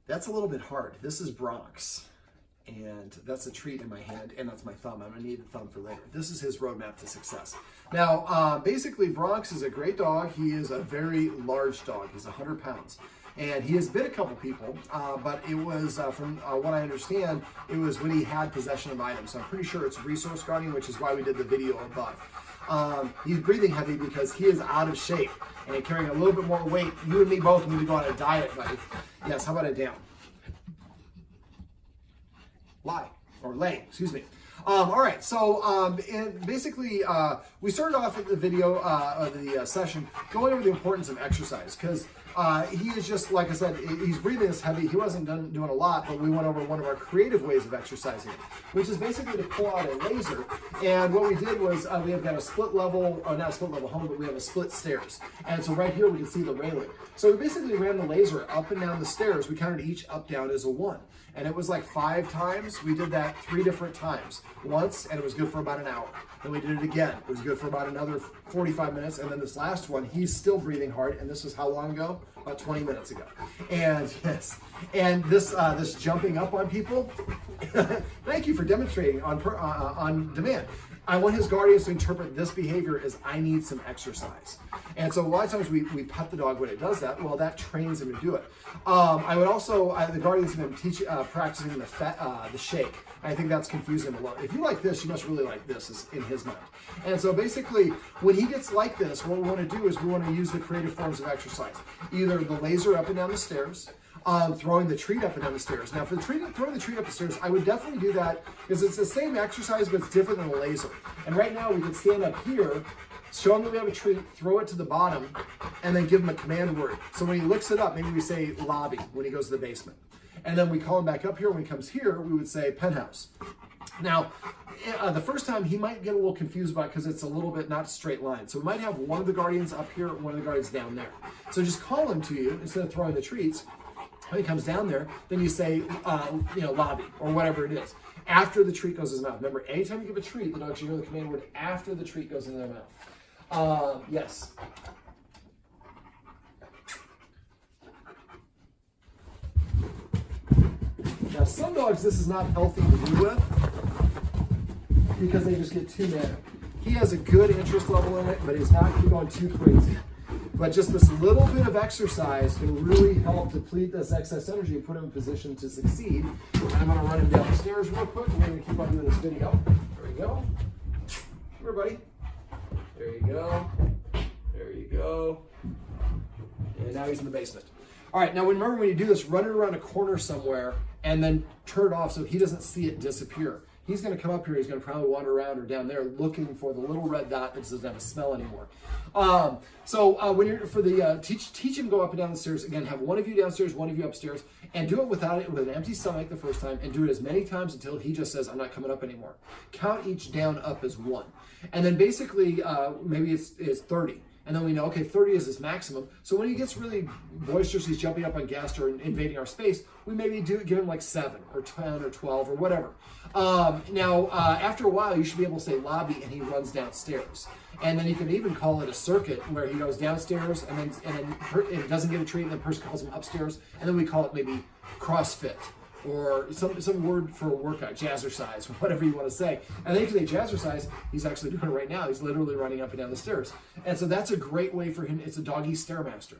That's a little bit hard. This is Bronx, and that's a treat in my hand, and that's my thumb. I'm gonna need the thumb for later. This is his roadmap to success. Now, basically, Bronx is a great dog. He is a very large dog. He's 100 pounds. And he has bit a couple people, but it was, from what I understand, it was when he had possession of items. So I'm pretty sure it's resource guarding, which is why we did the video above. He's breathing heavy because he is out of shape and carrying a little bit more weight. You and me both need to go on a diet, buddy. Yes, how about a down? Lie, or lay, excuse me. All right, so and basically we started off the video, the session, going over the importance of exercise, because he is just, like I said, he's breathing this heavy. He wasn't doing a lot, but we went over one of our creative ways of exercising, which is basically to pull out a laser. And what we did was we have got a split level, or not a split level home, but we have a split stairs. And so right here we can see the railing. So we basically ran the laser up and down the stairs. We counted each up down as a 1. And it was like 5 times. We did that 3 different times. Once, and it was good for about an hour. Then we did it again. It was good for about another 45 minutes. And then this last one, he's still breathing hard. And this was how long ago? About 20 minutes ago. And yes, and this this jumping up on people, thank you for demonstrating on demand. I want his guardians to interpret this behavior as I need some exercise. And so a lot of times we pet the dog when it does that. Well, that trains him to do it. I would also, the guardians have been practicing the shake. I think that's confusing him a lot. If you like this, you must really like this, is in his mind. And so basically, when he gets like this, what we want to do is we want to use the creative forms of exercise. Either the laser up and down the stairs, throwing the treat up and down the stairs. Now, for the throwing the treat up the stairs, I would definitely do that because it's the same exercise, but it's different than a laser. And right now, we can stand up here, show him that we have a treat, throw it to the bottom, and then give him a command word. So when he looks it up, maybe we say lobby when he goes to the basement. And then we call him back up here. When he comes here, we would say penthouse. Now, the first time he might get a little confused about it because it's a little bit not a straight line. So we might have one of the guardians up here, one of the guardians down there. So just call him to you instead of throwing the treats. When he comes down there, then you say, lobby or whatever it is. After the treat goes in his mouth. Remember, anytime you give a treat, the dog should hear the command word after the treat goes in their mouth. Yes. Now, some dogs, this is not healthy to do with because they just get too mad. He has a good interest level in it, but he's not going too crazy. But just this little bit of exercise can really help deplete this excess energy and put him in position to succeed. And I'm going to run him down the stairs real quick, and we're going to keep on doing this video. There we go. Come here, buddy. There you go. There you go. And now he's in the basement. All right, now remember when you do this, run it around a corner somewhere and then turn it off so he doesn't see it disappear. He's going to come up here. He's going to probably wander around or down there looking for the little red dot that doesn't have a smell anymore. When you're for the teach him go up and down the stairs. Again, have one of you downstairs, one of you upstairs, and do it with an empty stomach the first time, and do it as many times until he just says, "I'm not coming up anymore." Count each down up as 1, and then basically maybe it's 30. And then we know, okay, 30 is his maximum. So when he gets really boisterous, he's jumping up on guests or invading our space, we maybe give him like 7 or 10 or 12 or whatever. After a while, you should be able to say lobby and he runs downstairs. And then you can even call it a circuit where he goes downstairs and then it doesn't get a treat and the person calls him upstairs. And then we call it maybe CrossFit, or some word for a workout, jazzercise, whatever you want to say. And then if you say jazzercise, he's actually doing it right now. He's literally running up and down the stairs. And so that's a great way for him. It's a doggy stairmaster.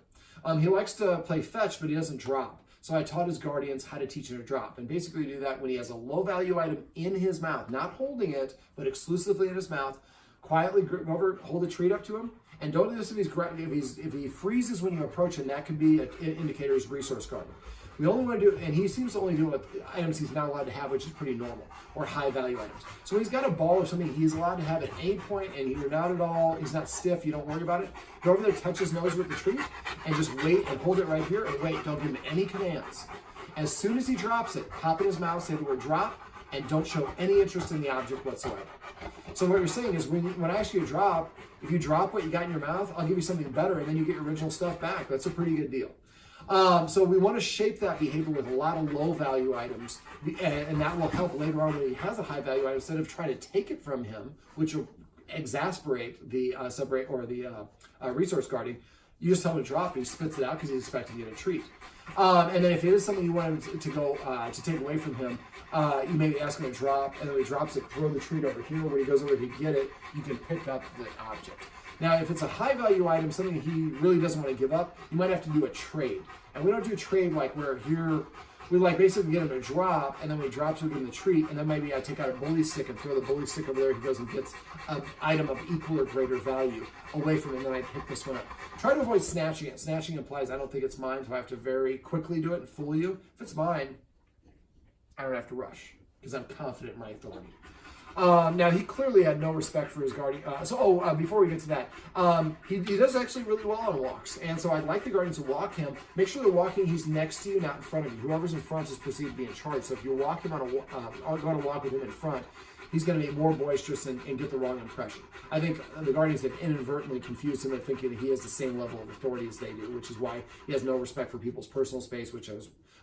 He likes to play fetch, but he doesn't drop. So I taught his guardians how to teach him to drop. And basically do that when he has a low value item in his mouth, not holding it, but exclusively in his mouth. Quietly go over, hold a treat up to him. And don't do this if he freezes when you approach him. That can be an indicator he's resource guarding. We only want to do it, and he seems to only do it with items he's not allowed to have, which is pretty normal, or high value items. So when he's got a ball or something he's allowed to have at any point, and you're not at all, he's not stiff, you don't worry about it, go over there, touch his nose with the treat, and just wait and hold it right here, and wait, don't give him any commands. As soon as he drops it, pop in his mouth, say the word drop, and don't show any interest in the object whatsoever. So what you're saying is when I ask you to drop, if you drop what you got in your mouth, I'll give you something better, and then you get your original stuff back. That's a pretty good deal. So we want to shape that behavior with a lot of low value items, and that will help later on when he has a high value item. Instead of trying to take it from him, which will exasperate the resource guarding, You just tell him to drop it, he spits it out because he's expecting to get a treat. And then if it is something you want him to go to take away from him, you maybe ask him to drop, and then when he drops it, throw the treat over here. When he goes over to get it, you can pick up the object. Now, if it's a high value item, something he really doesn't want to give up, you might have to do a trade. And we don't do a trade like where here, we like basically get him to drop, and then when he drops, we give him the treat, and then maybe I take out a bully stick and throw the bully stick over there. He goes and gets an item of equal or greater value away from him, and then I pick this one up. Try to avoid snatching it. Snatching implies I don't think it's mine, so I have to very quickly do it and fool you. If it's mine, I don't have to rush because I'm confident in my authority. Now, he clearly had no respect for his guardian. Before we get to that, he does actually really well on walks. And so I'd like the guardians to walk him. Make sure they're walking, he's next to you, not in front of you. Whoever's in front is perceived to be in charge. So if you walk him going to walk with him in front, he's going to be more boisterous and get the wrong impression. I think the guardians have inadvertently confused him and thinking that he has the same level of authority as they do, which is why he has no respect for people's personal space, which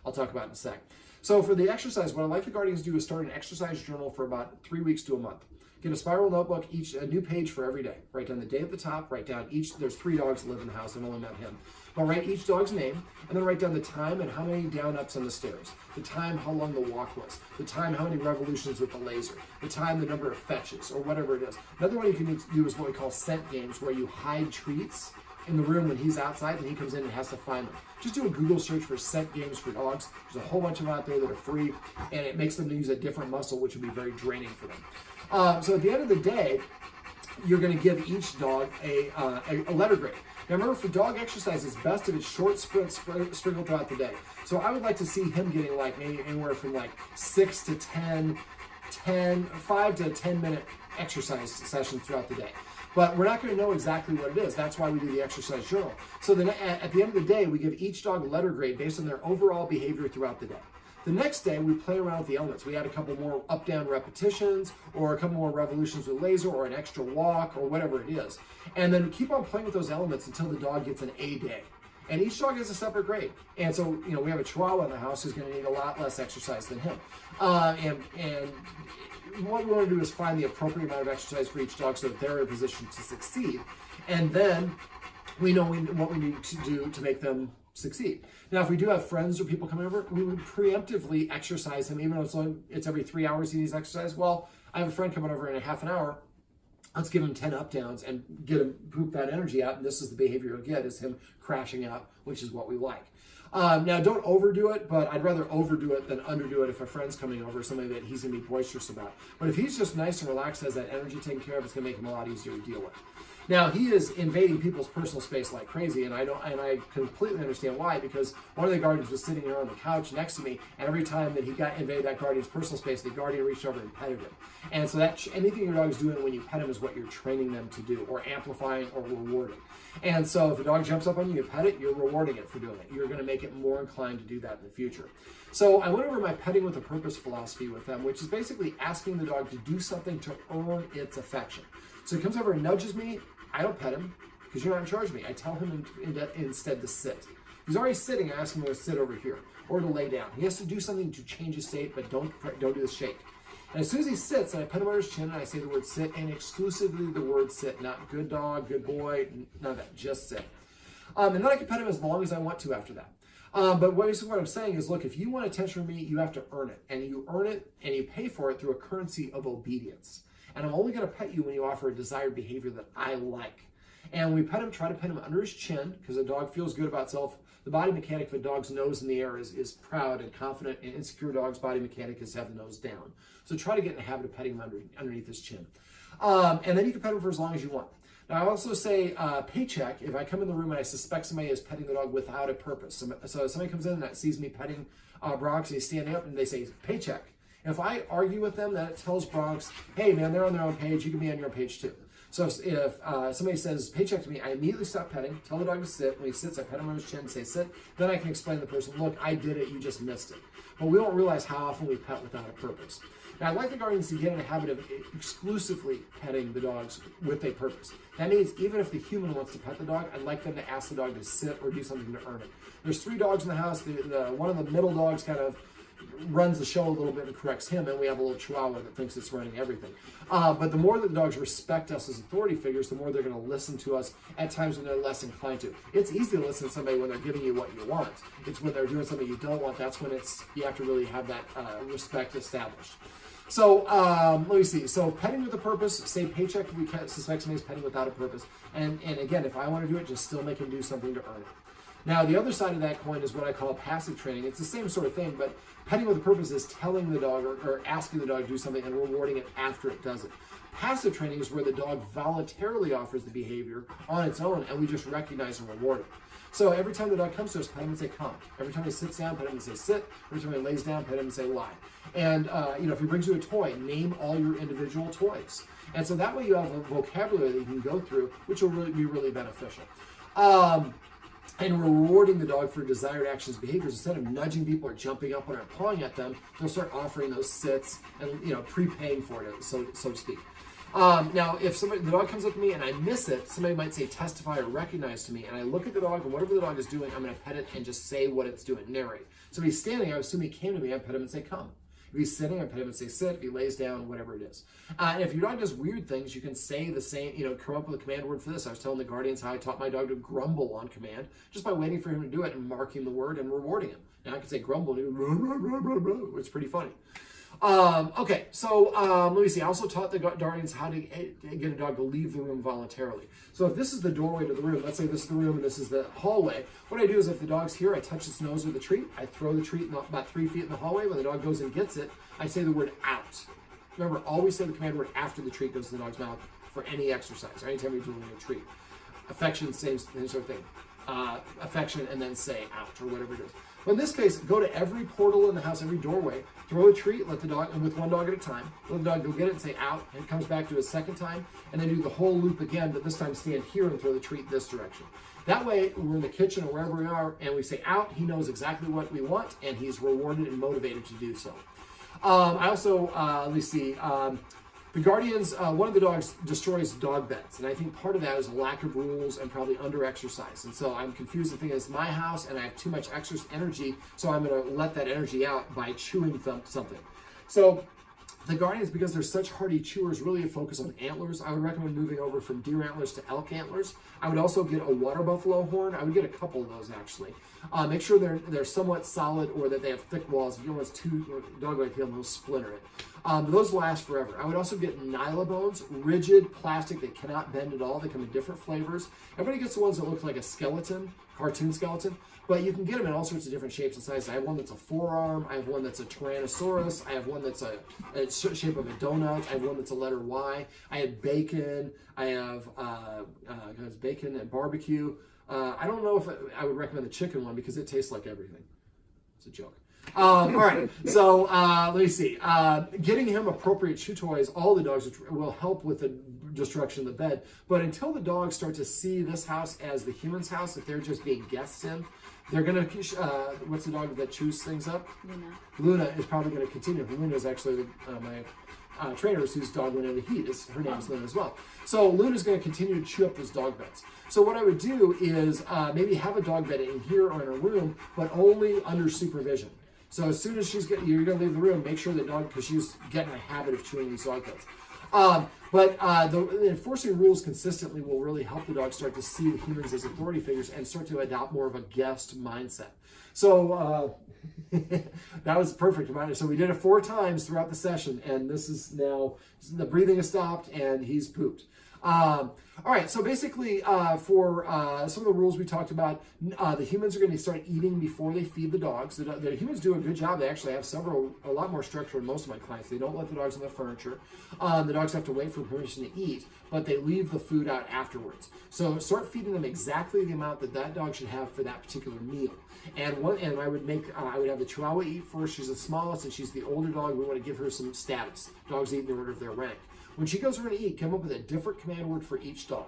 I'll talk about in a sec. So for the exercise, what I'd like the guardians to do is start an exercise journal for about 3 weeks to a month. Get a spiral notebook, a new page for every day. Write down the day at the top, write down there's 3 dogs that live in the house, I've only met him. But write each dog's name, and then write down the time and how many down-ups on the stairs, the time, how long the walk was, the time, how many revolutions with the laser, the time, the number of fetches, or whatever it is. Another one you can do is what we call scent games, where you hide treats in the room when he's outside and he comes in and has to find them. Just do a Google search for scent games for dogs. There's a whole bunch of them out there that are free, and it makes them use a different muscle, which would be very draining for them. So at the end of the day, you're going to give each dog a letter grade. Now remember, for dog exercise, it's best if it's short sprints sprinkled throughout the day. So I would like to see him getting like maybe anywhere from like 6 to 10, 5 to 10 minute exercise sessions throughout the day. But we're not going to know exactly what it is. That's why we do the exercise journal. So then at the end of the day, we give each dog a letter grade based on their overall behavior throughout the day. The next day, we play around with the elements. We add a couple more up-down repetitions, or a couple more revolutions with laser, or an extra walk, or whatever it is. And then keep on playing with those elements until the dog gets an A day. And each dog has a separate grade. And so, we have a Chihuahua in the house who's going to need a lot less exercise than him. And what we want to do is find the appropriate amount of exercise for each dog so that they're in a position to succeed. And then we know what we need to do to make them succeed. Now, if we do have friends or people coming over, we would preemptively exercise him, even though it's every 3 hours he needs exercise. Well, I have a friend coming over in a half an hour. Let's give him 10 up downs and get him poop that energy out. And this is the behavior he'll get, is him crashing out, which is what we like. Now, don't overdo it, but I'd rather overdo it than underdo it if a friend's coming over, something that he's going to be boisterous about. But if he's just nice and relaxed, has that energy taken care of, it's going to make him a lot easier to deal with. Now, he is invading people's personal space like crazy, and I completely understand why, because one of the guardians was sitting here on the couch next to me, and every time that he got invaded that guardian's personal space, the guardian reached over and petted him. And so that anything your dog is doing when you pet him is what you're training them to do, or amplifying or rewarding. And so if a dog jumps up on you, you pet it, you're rewarding it for doing it. You're going to make it more inclined to do that in the future. So I went over my petting with a purpose philosophy with them, which is basically asking the dog to do something to earn its affection. So he comes over and nudges me. I don't pet him because you're not in charge of me. I tell him instead to sit. He's already sitting. I ask him to sit over here or to lay down. He has to do something to change his state, but don't do the shake. And as soon as he sits, I pet him on his chin and I say the word sit, and exclusively the word sit, not good dog, good boy, none of that, just sit. And then I can pet him as long as I want to after that. But basically what I'm saying is, look, if you want attention from me, you have to earn it. And you earn it and you pay for it through a currency of obedience. And I'm only going to pet you when you offer a desired behavior that I like. And we pet him, try to pet him under his chin, because a dog feels good about itself. The body mechanic of a dog's nose in the air is proud and confident, and insecure dog's body mechanic is to have the nose down. So try to get in the habit of petting him underneath his chin. And then you can pet him for as long as you want. Now, I also say paycheck if I come in the room and I suspect somebody is petting the dog without a purpose. So somebody comes in and sees me petting Bronx, and he's standing up, and they say paycheck. And if I argue with them, that tells Bronx, hey, man, they're on their own page. You can be on your page too. So if somebody says paycheck to me, I immediately stop petting, tell the dog to sit. When he sits, I pet him on his chin and say sit. Then I can explain to the person, look, I did it, you just missed it. But we don't realize how often we pet without a purpose. Now, I'd like the guardians to get in a habit of exclusively petting the dogs with a purpose. That means even if the human wants to pet the dog, I'd like them to ask the dog to sit or do something to earn it. There's 3 dogs in the house. One of the middle dogs kind of runs the show a little bit and corrects him, and we have a little chihuahua that thinks it's running everything. But the more that the dogs respect us as authority figures, the more they're going to listen to us at times when they're less inclined to. It's easy to listen to somebody when they're giving you what you want. It's when they're doing something you don't want. That's when you have to really have that respect established. So let me see. So petting with a purpose, say paycheck, we suspect somebody's petting without a purpose. And again, if I want to do it, just still make him do something to earn it. Now, the other side of that coin is what I call passive training. It's the same sort of thing, but petting with a purpose is telling the dog or asking the dog to do something and rewarding it after it does it. Passive training is where the dog voluntarily offers the behavior on its own, and we just recognize and reward it. So every time the dog comes to us, pet him and say, come. Every time he sits down, pet him and say, sit. Every time he lays down, pet him and say, lie. And, if he brings you a toy, name all your individual toys. And so that way you have a vocabulary that you can go through, which will really be really beneficial. And rewarding the dog for desired actions, behaviors, instead of nudging people or jumping up on or pawing at them, they'll start offering those sits and prepaying for it, so to speak. Now, if the dog comes up to me and I miss it, somebody might say testify or recognize to me, and I look at the dog and whatever the dog is doing, I'm going to pet it and just say what it's doing, narrate. So if he's standing, I assume he came to me, I pet him and say come. If he's sitting, I pet him and say sit. If he lays down, whatever it is. And if your dog does weird things, you can say the same, come up with a command word for this. I was telling the guardians how I taught my dog to grumble on command, just by waiting for him to do it and marking the word and rewarding him. Now I can say grumble, and which is pretty funny. Okay, so let me see. I also taught the guardians how to get a dog to leave the room voluntarily. So if this is the doorway to the room, let's say this is the room and this is the hallway, what I do is if the dog's here, I touch its nose with a treat, I throw the treat about 3 feet in the hallway. When the dog goes and gets it, I say the word out. Remember, always say the command word after the treat goes to the dog's mouth for any exercise or anytime you're doing a treat. Affection, same sort of thing. Affection and then say out or whatever it is. But in this case, go to every portal in the house, every doorway, throw a treat, let the dog, and with one dog at a time, let the dog go get it and say out, and it comes back to a second time, and then do the whole loop again, but this time stand here and throw the treat this direction. That way, we're in the kitchen or wherever we are, and we say out, he knows exactly what we want, and he's rewarded and motivated to do so. I also, let me see, the guardians, one of the dogs destroys dog beds, and I think part of that is a lack of rules and probably under-exercise. And so I'm confused. The thing is, my house, and I have too much extra energy, so I'm going to let that energy out by chewing something. So the guardians, because they're such hardy chewers, really focus on antlers. I would recommend moving over from deer antlers to elk antlers. I would also get a water buffalo horn. I would get a couple of those, actually. Make sure they're somewhat solid or that they have thick walls. If you want too dog like him, he'll splinter it. Those last forever. I would also get nyla bones, rigid plastic that cannot bend at all. They come in different flavors. Everybody gets the ones that look like a skeleton, cartoon skeleton, but you can get them in all sorts of different shapes and sizes. I have one that's a forearm. I have one that's a Tyrannosaurus. I have one that's a shape of a donut. I have one that's a letter Y. I have bacon. I have bacon and barbecue. I don't know if I would recommend the chicken one because it tastes like everything. It's a joke. All right, so let me see. Getting him appropriate chew toys, all the dogs will help with the destruction of the bed. But until the dogs start to see this house as the human's house, that they're just being guests in, they're going to, what's the dog that chews things up? Luna. Luna is probably going to continue. Luna is actually my trainers whose dog went into heat. Her name is Luna as well. So Luna's going to continue to chew up those dog beds. So what I would do is maybe have a dog bed in here or in a room, but only under supervision. So as soon as you're going to leave the room, make sure that dog, because she's getting a habit of chewing these dog beds. But the enforcing rules consistently will really help the dog start to see the humans as authority figures and start to adopt more of a guest mindset. So that was perfect. So we did it 4 times throughout the session, and this is now, the breathing has stopped and he's pooped. All right, so basically for some of the rules we talked about, the humans are going to start eating before they feed the dogs. The humans do a good job. They actually have a lot more structure than most of my clients. They don't let the dogs on the furniture. The dogs have to wait for permission to eat, but they leave the food out afterwards. So start feeding them exactly the amount that dog should have for that particular meal. And I would have the Chihuahua eat first. She's the smallest and she's the older dog. We want to give her some status. Dogs eat in the order of their rank. When she goes over to eat, come up with a different command word for each dog.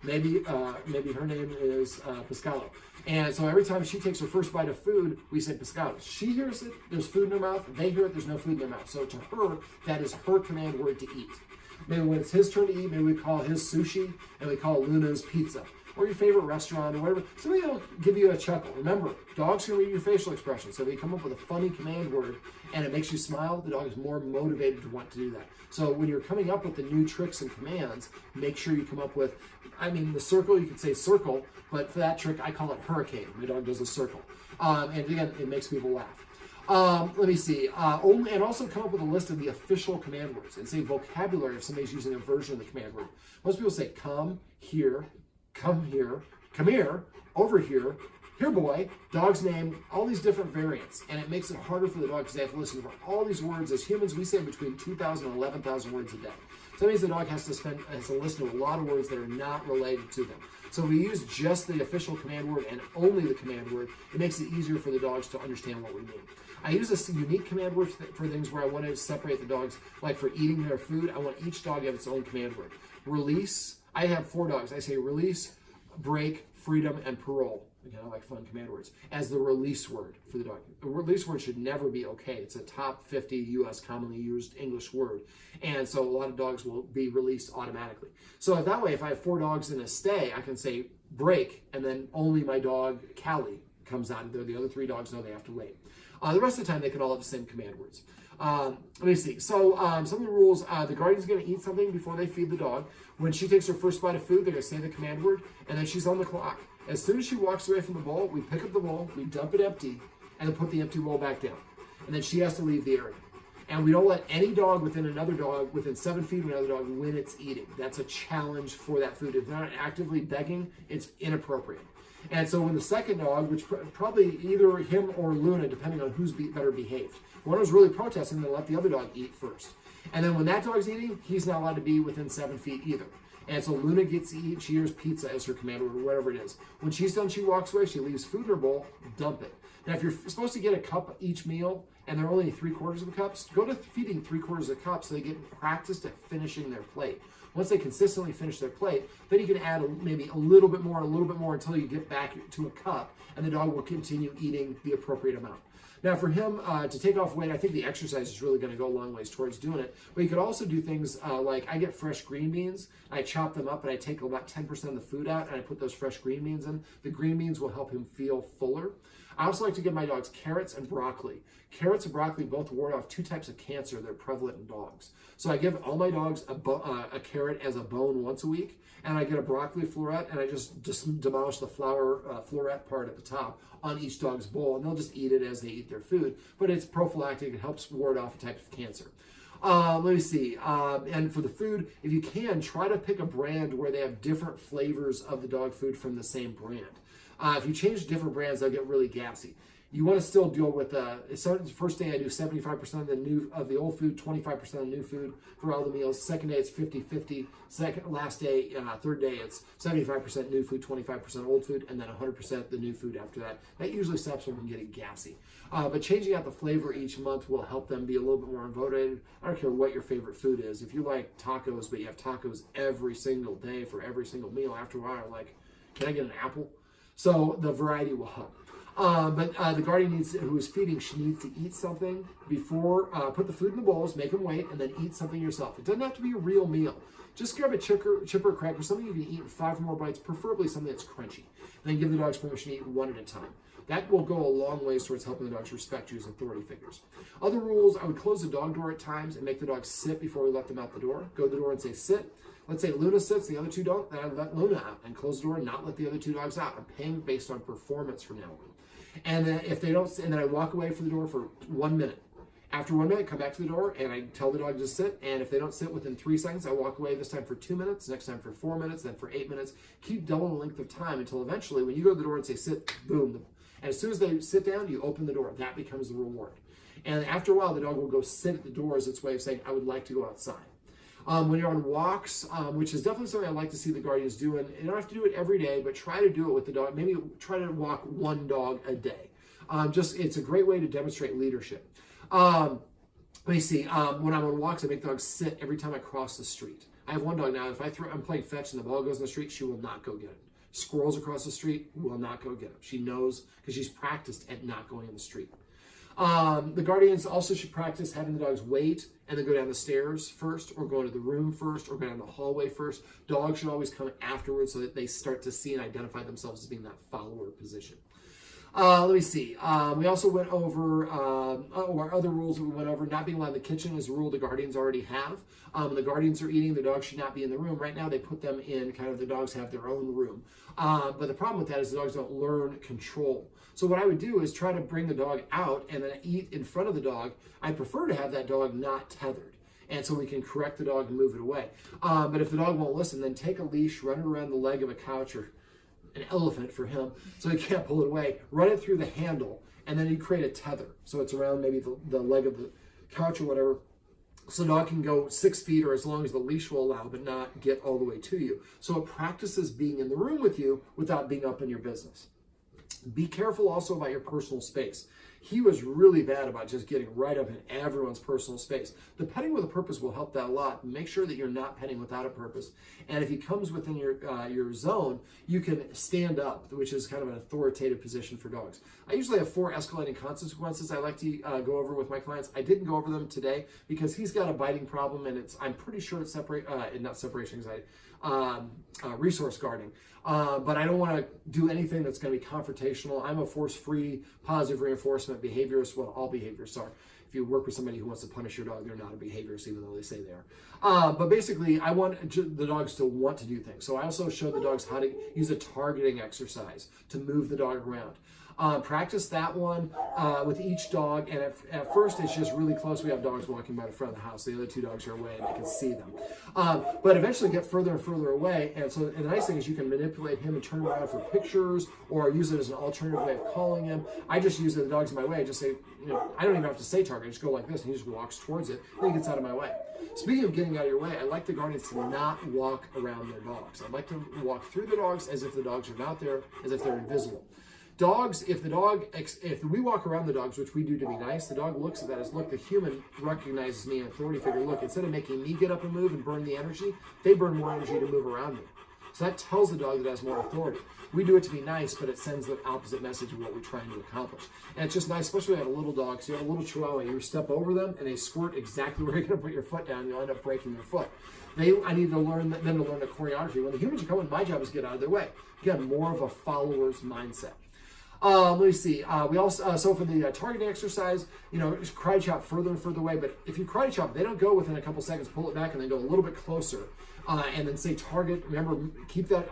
Maybe her name is Pescado. And so every time she takes her first bite of food, we say Pescado. She hears it, there's food in her mouth. They hear it, there's no food in their mouth. So to her, that is her command word to eat. Maybe when it's his turn to eat, maybe we call his sushi and we call Luna's pizza. or your favorite restaurant or whatever. Somebody will give you a chuckle. Remember, dogs can read your facial expressions. So if you come up with a funny command word and it makes you smile, the dog is more motivated to want to do that. So when you're coming up with the new tricks and commands, make sure you come up with, I mean, the circle, you could say circle, but for that trick, I call it hurricane. My dog does a circle. And again, it makes people laugh. Let me see. And also come up with a list of the official command words and say vocabulary if somebody's using a version of the command word. Most people say come here, come here, over here, here boy, dog's name, all these different variants. And it makes it harder for the dog because they have to listen for all these words. As humans, we say between 2,000 and 11,000 words a day. So that means the dog has to listen to a lot of words that are not related to them. So if we use just the official command word and only the command word, it makes it easier for the dogs to understand what we mean. I use a unique command word for things where I want to separate the dogs, like for eating their food. I want each dog to have its own command word. Release, I have 4 dogs. I say release, break, freedom, and parole. Again, I like fun command words as the release word for the dog. The release word should never be okay. It's a top 50 U.S. commonly used English word. And so a lot of dogs will be released automatically. So that way, if I have 4 dogs in a stay, I can say break, and then only my dog, Callie, comes out. The other 3 dogs know they have to wait. The rest of the time, they can all have the same command words. Let me see. So some of the rules, the guardian's going to eat something before they feed the dog. When she takes her first bite of food, they're going to say the command word, and then she's on the clock. As soon as she walks away from the bowl, we pick up the bowl, we dump it empty, and then put the empty bowl back down. And then she has to leave the area. And we don't let any dog within another dog, within 7 feet of another dog, when it's eating. That's a challenge for that food. If they're not actively begging, it's inappropriate. And so when the second dog, which probably either him or Luna, depending on who's better behaved, one was really protesting, then let the other dog eat first. And then when that dog's eating, he's not allowed to be within 7 feet either. And so Luna gets to eat, she hears pizza as her command word, or whatever it is. When she's done, she walks away, she leaves food in her bowl, dump it. Now, if you're supposed to get a cup each meal, and they're only 3/4 of the cups, go to feeding 3/4 of the cup so they get practiced at finishing their plate. Once they consistently finish their plate, then you can add maybe a little bit more until you get back to a cup, and the dog will continue eating the appropriate amount. Now, for him to take off weight, I think the exercise is really going to go a long ways towards doing it. But you could also do things like I get fresh green beans, I chop them up, and I take about 10% of the food out, and I put those fresh green beans in. The green beans will help him feel fuller. I also like to give my dogs carrots and broccoli. Carrots and broccoli both ward off 2 types of cancer that are prevalent in dogs. So I give all my dogs a carrot as a bone once a week, and I get a broccoli floret, and I just demolish the floret part at the top on each dog's bowl, and they'll just eat it as they eat their food. But it's prophylactic. It helps ward off a type of cancer. Let me see. And for the food, if you can, try to pick a brand where they have different flavors of the dog food from the same brand. If you change different brands, they'll get really gassy. You want to still deal with the first day I do 75% of the old food, 25% of the new food for all the meals. Second day it's 50-50. Last day, third day it's 75% new food, 25% old food, and then 100% the new food after that. That usually stops them from getting gassy. But changing out the flavor each month will help them be a little bit more motivated. I don't care what your favorite food is. If you like tacos, but you have tacos every single day for every single meal, after a while you're like, can I get an apple? So the variety will help. But the guardian who is feeding, she needs to eat something before, put the food in the bowls, make them wait, and then eat something yourself. It doesn't have to be a real meal. Just grab a chip or cracker, something you can eat in 5 more bites, preferably something that's crunchy. And then give the dogs permission to eat 1 at a time. That will go a long ways towards helping the dogs respect you as authority figures. Other rules, I would close the dog door at times and make the dogs sit before we let them out the door. Go to the door and say, sit. Let's say Luna sits, the other 2 don't, then I let Luna out and close the door and not let the other 2 dogs out. I'm paying based on performance from now on. And then if they don't, and then I walk away from the door for 1 minute. After 1 minute, come back to the door and I tell the dog to sit. And if they don't sit within 3 seconds, I walk away this time for 2 minutes, next time for 4 minutes, then for 8 minutes. Keep double the length of time until eventually when you go to the door and say sit, boom. And as soon as they sit down, you open the door. That becomes the reward. And after a while, the dog will go sit at the door as its way of saying, I would like to go outside. When you're on walks, which is definitely something I like to see the guardians do, and you don't have to do it every day, but try to do it with the dog. Maybe try to walk 1 dog a day. It's a great way to demonstrate leadership. Let me see. When I'm on walks, I make dogs sit every time I cross the street. I have 1 dog now. If I'm playing fetch and the ball goes in the street, she will not go get it. Squirrels across the street will not go get it. She knows because she's practiced at not going in the street. The guardians also should practice having the dogs wait and then go down the stairs first, or go into the room first, or go down the hallway first. Dogs should always come afterwards so that they start to see and identify themselves as being that follower position. Let me see. We also went over our other rules that we went over. Not being allowed in the kitchen is a rule the guardians already have. When the guardians are eating, the dogs should not be in the room. Right now, they put them in kind of the dogs have their own room. But the problem with that is the dogs don't learn control. So what I would do is try to bring the dog out and then eat in front of the dog. I prefer to have that dog not tethered. And so we can correct the dog and move it away. But if the dog won't listen, then take a leash, run it around the leg of a couch or an elephant for him, so he can't pull it away. Run it through the handle, and then you create a tether. So it's around maybe the leg of the couch or whatever. So the dog can go 6 feet or as long as the leash will allow, but not get all the way to you. So it practices being in the room with you without being up in your business. Be careful also about your personal space. He was really bad about just getting right up in everyone's personal space. The petting with a purpose will help that a lot. Make sure that you're not petting without a purpose. And if he comes within your zone, you can stand up, which is kind of an authoritative position for dogs. I usually have 4 escalating consequences I like to go over with my clients. I didn't go over them today because he's got a biting problem, and I'm pretty sure it's not separation anxiety, resource guarding. But I don't want to do anything that's going to be confrontational. I'm a force-free, positive reinforcement behaviorist. Well, all behaviorists are. If you work with somebody who wants to punish your dog, they're not a behaviorist, even though they say they are. But basically, I want the dogs to want to do things. So I also show the dogs how to use a targeting exercise to move the dog around. Practice that one with each dog, and at first it's just really close. We have dogs walking by the front of the house. The other 2 dogs are away and they can see them. But eventually get further and further away, and so the nice thing is you can manipulate him and turn around for pictures or use it as an alternative way of calling him. I just use the dog's in my way. I just say, I don't even have to say target. I just go like this, and he just walks towards it, and he gets out of my way. Speaking of getting out of your way, I like the guardians to not walk around their dogs. I like to walk through the dogs as if the dogs are not there, as if they're invisible. Dogs, if we walk around the dogs, which we do to be nice, the dog looks at that as, look, the human recognizes me, an authority figure. Look, instead of making me get up and move and burn the energy, they burn more energy to move around me. So that tells the dog that it has more authority. We do it to be nice, but it sends the opposite message of what we're trying to accomplish. And it's just nice, especially when you have a little dog. So you have a little chihuahua, you step over them, and they squirt exactly where you're going to put your foot down, and you'll end up breaking their foot. I need to learn them to learn the choreography. When the humans are coming, my job is to get out of their way. Again, more of a follower's mindset. Let me see. We also so for the targeting exercise, just karate chop further and further away. But if you karate chop, they don't go within a couple seconds. Pull it back and then go a little bit closer, and then say target. Remember, keep that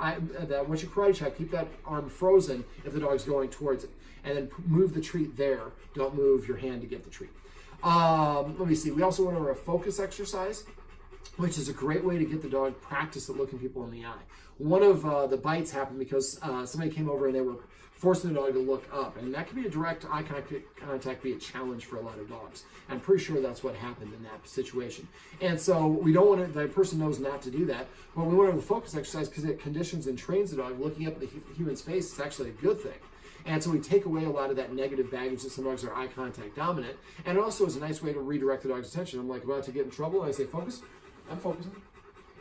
once you karate chop, keep that arm frozen if the dog's going towards it, and then move the treat there. Don't move your hand to get the treat. Let me see. We also went over a focus exercise, which is a great way to get the dog practice at looking people in the eye. One of the bites happened because somebody came over and they were forcing the dog to look up, and that can be a direct eye contact, be a challenge for a lot of dogs. I'm pretty sure that's what happened in that situation. And so we don't want to, the person knows not to do that, but we want to focus exercise because it conditions and trains the dog. Looking up at the human's face is actually a good thing. And so we take away a lot of that negative baggage that some dogs are eye contact dominant, and it also is a nice way to redirect the dog's attention. I'm like about to get in trouble, and I say focus, I'm focusing.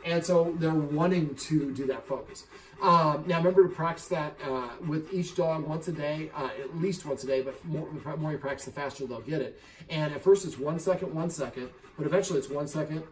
And so they're wanting to do that focus. Now remember to practice that with each dog once a day, at least once a day, but the more you practice, the faster they'll get it. And at first it's 1 second, but eventually it's 1 second,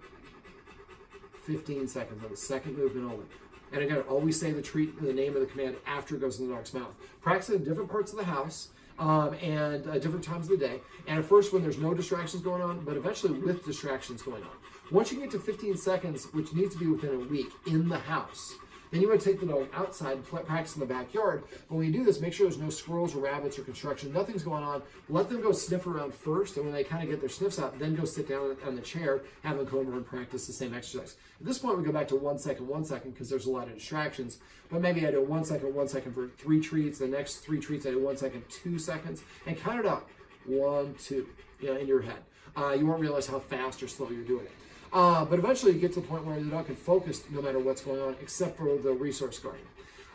15 seconds on the second movement only. And again, always say the name of the command after it goes in the dog's mouth. Practice it in different parts of the house and different times of the day. And at first when there's no distractions going on, but eventually with distractions going on. Once you get to 15 seconds, which needs to be within a week in the house, then you want to take the dog outside and practice in the backyard. But when you do this, make sure there's no squirrels or rabbits or construction. Nothing's going on. Let them go sniff around first, and when they kind of get their sniffs out, then go sit down on the chair, have them come over and practice the same exercise. At this point, we go back to 1 second, because there's a lot of distractions. But maybe I do 1 second for 3 treats. The next 3 treats, I do 1 second, 2 seconds, and count it out. 1, 2, in your head. You won't realize how fast or slow you're doing it. But eventually you get to the point where the dog can focus no matter what's going on, except for the resource guarding.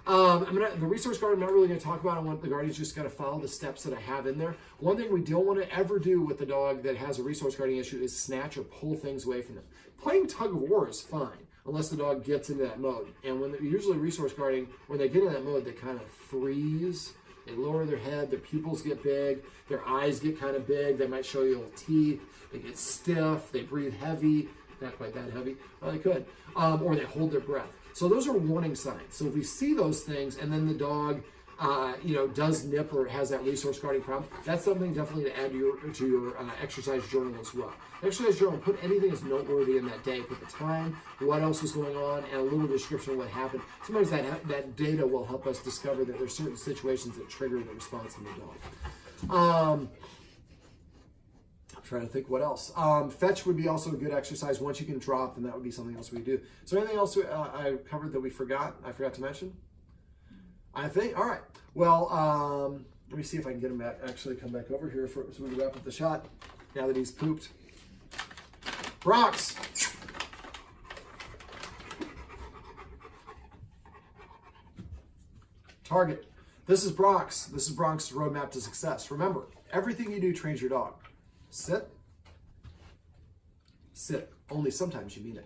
The resource guard I'm not really going to talk about. I want the guardians just got to follow the steps that I have in there. One thing we don't want to ever do with the dog that has a resource guarding issue is snatch or pull things away from them. Playing tug of war is fine, unless the dog gets into that mode. And usually resource guarding, when they get in that mode, they kind of freeze They lower their head, their pupils get big, their eyes get kind of big, they might show you little teeth, they get stiff, they breathe heavy, not quite that heavy, well they could, or they hold their breath. So those are warning signs. So if we see those things and then the dog does nip or has that resource guarding problem, that's something definitely to add to your exercise journal as well. Exercise journal, put anything that's noteworthy in that day. Put the time, what else was going on, and a little description of what happened. Sometimes that data will help us discover that there's certain situations that trigger the response in the dog. I'm trying to think what else. Fetch would be also a good exercise. Once you can drop, then that would be something else we do. Is there anything else I covered that I forgot to mention? I think, all right. Well, let me see if I can get him back, actually come back over here so we can wrap up the shot now that he's pooped. Bronx. Target. This is Bronx. This is Bronx's roadmap to success. Remember, everything you do trains your dog. Sit. Sit. Only sometimes you mean it.